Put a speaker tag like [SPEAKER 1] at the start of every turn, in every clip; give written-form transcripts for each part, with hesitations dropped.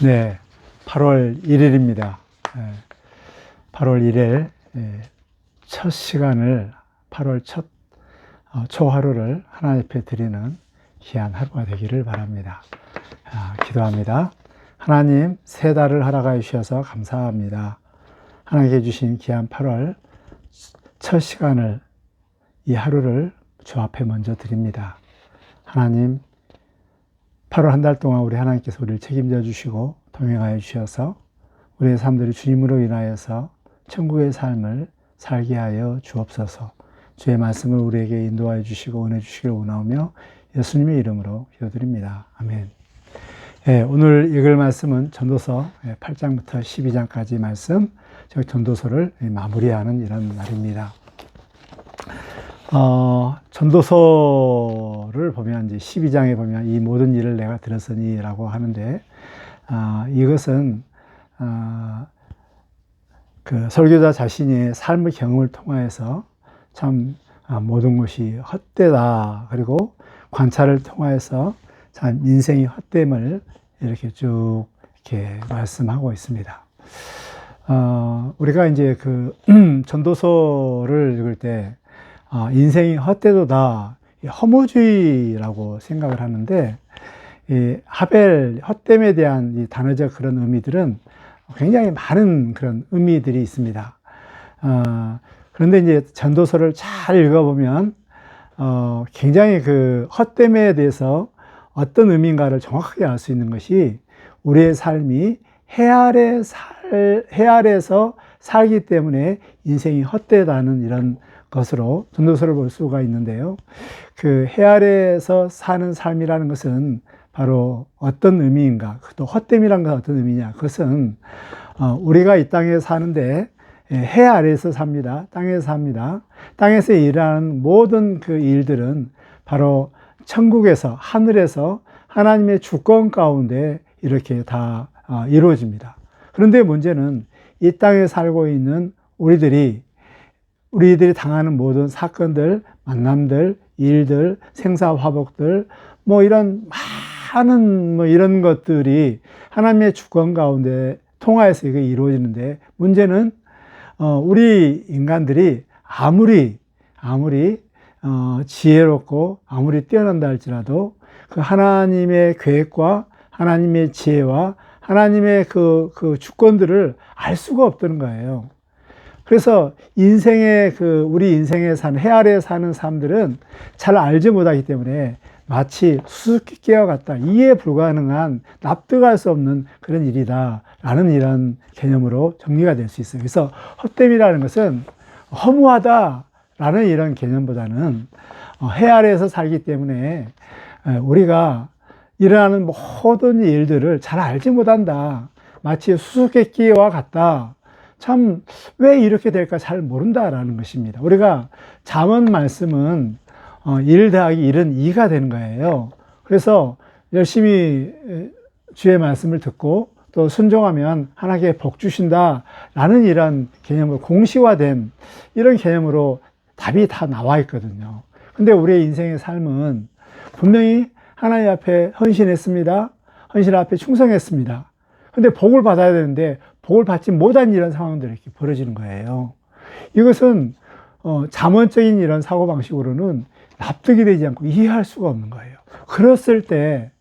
[SPEAKER 1] 네, 8월 1일입니다. 8월 1일 첫 시간을 8월 첫 초하루를 하나님 앞에 드리는 귀한 하루가 되기를 바랍니다. 기도합니다. 하나님, 새 달을 허락하여 주셔서 감사합니다. 하나님께 주신 귀한 8월 첫 시간을, 이 하루를 주 앞에 먼저 드립니다. 하나님, 8월 한 달 동안 우리 하나님께서 우리를 책임져 주시고 동행하여 주셔서 우리의 삶들이 주님으로 인하여서 천국의 삶을 살게 하여 주옵소서. 주의 말씀을 우리에게 인도하여 주시고 은혜 주시기를 원하오며 예수님의 이름으로 기도드립니다. 아멘. 오늘 읽을 말씀은 전도서 8장부터 12장까지 말씀, 저희 전도서를 마무리하는 이런 날입니다. 전도서를 보면 이제 12장에 보면 이 모든 일을 내가 들었으니 라고 하는데, 이것은, 그 설교자 자신의 삶의 경험을 통하여서 참 모든 것이 헛되다. 그리고 관찰을 통하여서 참 인생의 헛됨을 이렇게 쭉 이렇게 말씀하고 있습니다. 우리가 이제 그 전도서를 읽을 때 인생이 헛되도다, 허무주의라고 생각을 하는데, 이 하벨, 헛됨에 대한 이 단어적 그런 의미들은 굉장히 많은 그런 의미들이 있습니다. 그런데 이제 전도서를 잘 읽어보면, 굉장히 그 헛됨에 대해서 어떤 의미인가를 정확하게 알 수 있는 것이 우리의 삶이 해 아래에서 살기 때문에 인생이 헛되다는 이런 것으로 전도서를 볼 수가 있는데요. 그 해 아래에서 사는 삶이라는 것은 바로 어떤 의미인가, 또 헛됨이란 건 어떤 의미냐, 그것은 우리가 이 땅에 사는데 해 아래에서 삽니다. 땅에서 삽니다. 땅에서 일하는 모든 그 일들은 바로 천국에서, 하늘에서 하나님의 주권 가운데 이렇게 다 이루어집니다. 그런데 문제는 이 땅에 살고 있는 우리들이 당하는 모든 사건들, 만남들, 일들, 생사화복들, 뭐 이런 많은 이런 것들이 하나님의 주권 가운데 통하여서 이게 이루어지는데, 문제는 우리 인간들이 아무리 지혜롭고 아무리 뛰어난다 할지라도 그 하나님의 계획과 하나님의 지혜와 하나님의 그 주권들을 알 수가 없다는 거예요. 그래서 우리 인생에 사는, 해 아래에 사는 사람들은 잘 알지 못하기 때문에 마치 수수께끼와 같다, 이해 불가능한, 납득할 수 없는 그런 일이다라는 이런 개념으로 정리가 될 수 있어요. 그래서 헛됨이라는 것은 허무하다라는 이런 개념보다는 해 아래에서 살기 때문에 우리가 일어나는 모든 일들을 잘 알지 못한다, 마치 수수께끼와 같다, 참 왜 이렇게 될까 잘 모른다라는 것입니다. 우리가 잠언 말씀은 1 더하기 1은 2가 되는 거예요. 그래서 열심히 주의 말씀을 듣고 또 순종하면 하나님께 복 주신다라는 이런 개념으로 공시화된 이런 개념으로 답이 다 나와 있거든요. 근데 우리의 인생의 삶은 분명히 하나님 앞에 헌신했습니다. 헌신 앞에 충성했습니다. 근데 복을 받아야 되는데 복을 받지 못한 이런 상황들이 이렇게 벌어지는 거예요. 이것은 잠언적인 이런 사고방식으로는 납득이 되지 않고 이해할 수가 없는 거예요. 그랬을 때,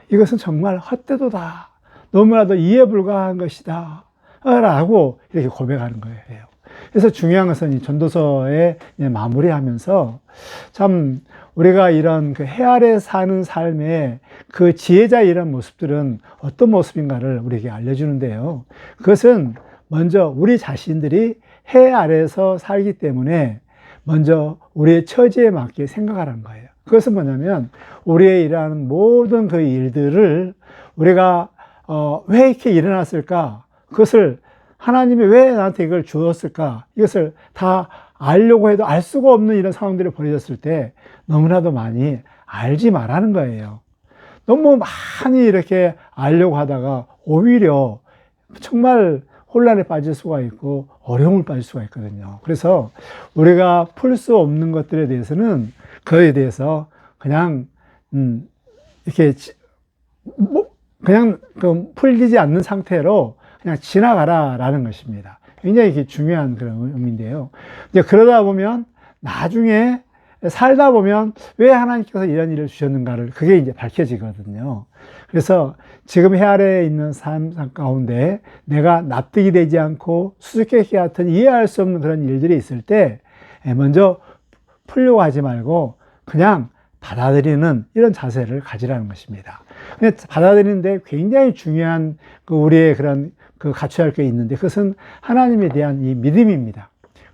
[SPEAKER 1] 이것은 정말 헛되도다, 너무나도 이해 불가한 것이다 라고 이렇게 고백하는 거예요. 그래서 중요한 것은 이 전도서에 마무리하면서 참 우리가 이런 그 해 아래 사는 삶의 그 지혜자의 이런 모습들은 어떤 모습인가를 우리에게 알려주는데요. 그것은 먼저 우리 자신들이 해 아래에서 살기 때문에 먼저 우리의 처지에 맞게 생각하라는 거예요. 그것은 뭐냐면 우리의 일하는 모든 그 일들을 우리가 왜 이렇게 일어났을까? 그것을 하나님이 왜 나한테 이걸 주었을까? 이것을 다 알려고 해도 알 수가 없는 이런 상황들이 벌어졌을 때 너무나도 많이 알지 말라는 거예요. 너무 많이 이렇게 알려고 하다가 오히려 정말 혼란에 빠질 수가 있고 어려움을 빠질 수가 있거든요. 그래서 우리가 풀 수 없는 것들에 대해서는 그에 대해서 그냥 이렇게 그냥 풀리지 않는 상태로 그냥 지나가라라는 것입니다. 굉장히 이게 중요한 그런 의미인데요. 이제 그러다 보면 나중에 살다 보면 왜 하나님께서 이런 일을 주셨는가를 그게 이제 밝혀지거든요. 그래서 지금 해 아래에 있는 삶 가운데 내가 납득이 되지 않고 수수께끼 같은 이해할 수 없는 그런 일들이 있을 때 먼저 풀려고 하지 말고 그냥 받아들이는 이런 자세를 가지라는 것입니다. 근데 받아들이는데 굉장히 중요한 우리의 그런 갖춰야 할 게 있는데 그것은 하나님에 대한 이 믿음입니다.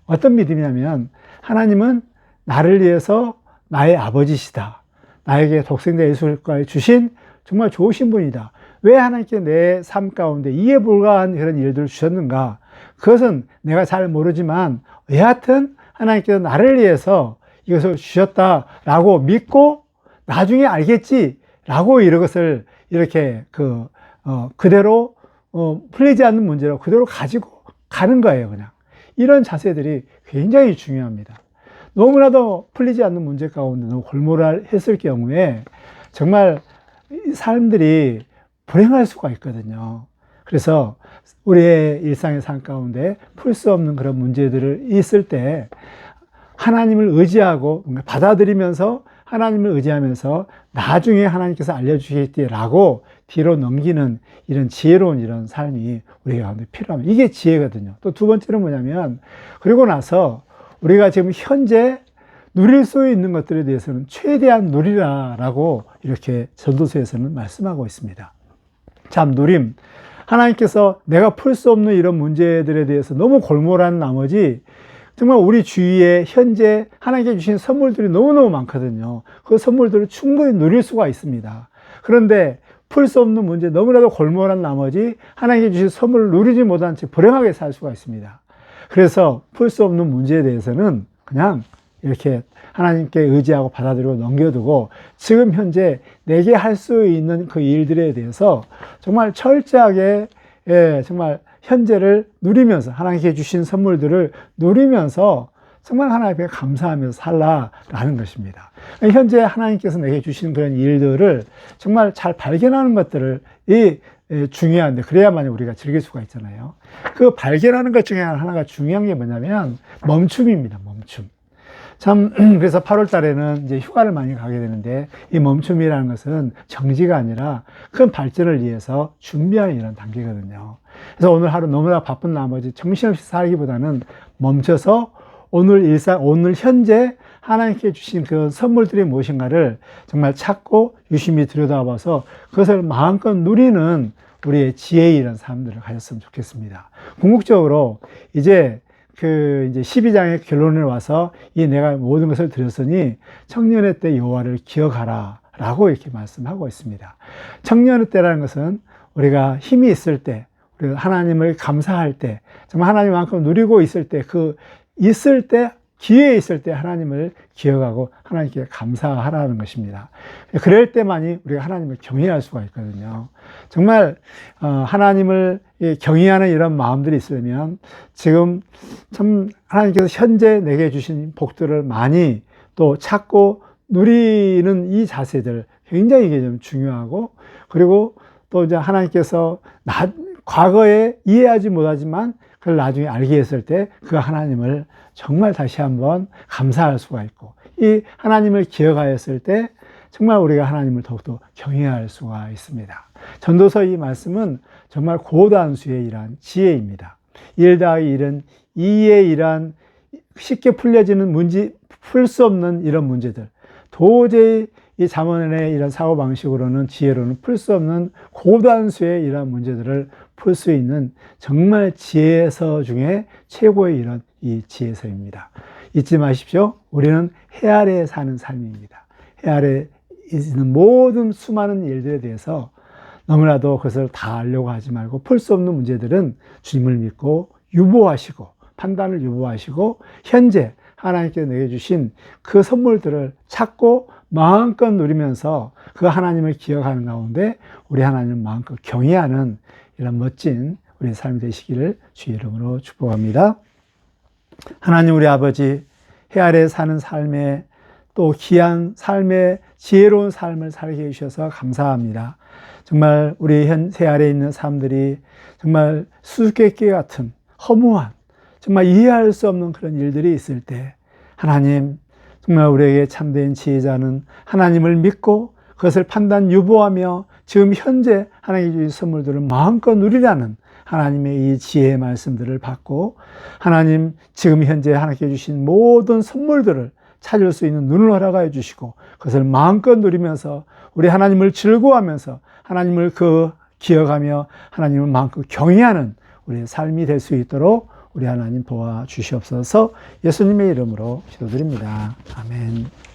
[SPEAKER 1] 어떤 믿음이냐면 하나님은 나를 위해서 나의 아버지시다. 나에게 독생자 예수를 주신 정말 좋으신 분이다. 왜 하나님께 내 삶 가운데 이해 불가한 그런 일들을 주셨는가? 그것은 내가 잘 모르지만 여하튼 하나님께서 나를 위해서 이것을 주셨다라고 믿고 나중에 알겠지라고 이것을 이렇게 그대로 풀리지 않는 문제로 그대로 가지고 가는 거예요, 그냥. 이런 자세들이 굉장히 중요합니다. 너무나도 풀리지 않는 문제 가운데 너무 골몰했을 경우에 정말 사람들이 불행할 수가 있거든요. 그래서 우리의 일상의 삶 가운데 풀 수 없는 그런 문제들을 있을 때 하나님을 의지하고 받아들이면서 하나님을 의지하면서 나중에 하나님께서 알려주시겠지라고 뒤로 넘기는 이런 지혜로운 이런 삶이 우리 가운데 필요합니다. 이게 지혜거든요. 또 두 번째는 뭐냐면 그리고 나서 우리가 지금 현재 누릴 수 있는 것들에 대해서는 최대한 누리라라고 이렇게 전도서에서는 말씀하고 있습니다. 참 누림. 하나님께서 내가 풀 수 없는 이런 문제들에 대해서 너무 골몰한 나머지 정말 우리 주위에 현재 하나님께 주신 선물들이 너무너무 많거든요. 그 선물들을 충분히 누릴 수가 있습니다. 그런데 풀 수 없는 문제 너무나도 골몰한 나머지 하나님께 주신 선물을 누리지 못한 채 불행하게 살 수가 있습니다. 그래서 풀 수 없는 문제에 대해서는 그냥 이렇게 하나님께 의지하고 받아들이고 넘겨두고 지금 현재 내게 할 수 있는 그 일들에 대해서 정말 철저하게 정말 현재를 누리면서 하나님께 주신 선물들을 누리면서 정말 하나님께 감사하면서 살라라는 것입니다. 현재 하나님께서 내게 주신 그런 일들을 정말 잘 발견하는 것들을 중요한데 그래야만 우리가 즐길 수가 있잖아요. 그 발견하는 것 중에 하나가 중요한 게 뭐냐면 멈춤입니다. 멈춤. 참 그래서 8월 달에는 이제 휴가를 많이 가게 되는데 이 멈춤이라는 것은 정지가 아니라 큰 발전을 위해서 준비하는 이런 단계거든요. 그래서 오늘 하루 너무나 바쁜 나머지 정신없이 살기보다는 멈춰서 오늘 일상, 오늘 현재 하나님께 주신 그 선물들이 무엇인가를 정말 찾고 유심히 들여다봐서 그것을 마음껏 누리는 우리의 지혜의 이런 삶들을 가졌으면 좋겠습니다. 궁극적으로 이제 12장의 결론에 와서 내가 모든 것을 드렸으니 청년의 때 여호와를 기억하라 라고 이렇게 말씀하고 있습니다. 청년의 때라는 것은 우리가 힘이 있을 때, 우리가 하나님을 감사할 때, 정말 하나님만큼 누리고 있을 때, 기회에 있을 때 하나님을 기억하고 하나님께 감사하라는 것입니다. 그럴 때만이 우리가 하나님을 경외할 수가 있거든요. 정말 하나님을 경외하는 이런 마음들이 있으려면 지금 참 하나님께서 현재 내게 주신 복들을 많이 또 찾고 누리는 이 자세들 굉장히 이게 좀 중요하고 그리고 또 이제 하나님께서 과거에 이해하지 못하지만 그걸 나중에 알게 했을 때 그 하나님을 정말 다시 한번 감사할 수가 있고 이 하나님을 기억하였을 때 정말 우리가 하나님을 더욱더 경외할 수가 있습니다. 전도서 이 말씀은 정말 고단수의 이러한 지혜입니다. 1 더하기 1은 2의 이러한 쉽게 풀려지는 풀 수 없는 이런 문제들 도저히 이 잠언의 이런 사고방식으로는 지혜로는 풀 수 없는 고단수의 이러한 문제들을 풀 수 있는 정말 지혜서 중에 최고의 이런 이 지혜서입니다. 잊지 마십시오. 우리는 해 아래에 사는 삶입니다. 해 아래에 있는 모든 수많은 일들에 대해서 너무나도 그것을 다 알려고 하지 말고 풀 수 없는 문제들은 주님을 믿고 유보하시고 판단을 유보하시고 현재 하나님께서 내게 주신 그 선물들을 찾고 마음껏 누리면서 그 하나님을 기억하는 가운데 우리 하나님을 마음껏 경외하는 이런 멋진 우리 삶이 되시기를 주의 이름으로 축복합니다. 하나님 우리 아버지 해 아래 사는 삶에 또 귀한 삶의 지혜로운 삶을 살게 해주셔서 감사합니다. 정말 우리 새 아래에 있는 사람들이 정말 수수께끼 같은 허무한 정말 이해할 수 없는 그런 일들이 있을 때 하나님 정말 우리에게 참된 지혜자는 하나님을 믿고 그것을 판단 유보하며 지금 현재 하나님이 주신 선물들을 마음껏 누리라는 하나님의 이 지혜의 말씀들을 받고 하나님 지금 현재 하나님께 주신 모든 선물들을 찾을 수 있는 눈을 허락하여 주시고 그것을 마음껏 누리면서 우리 하나님을 즐거워하면서 하나님을 기억하며 하나님을 마음껏 경외하는 우리의 삶이 될 수 있도록 우리 하나님 도와주시옵소서. 예수님의 이름으로 기도드립니다. 아멘.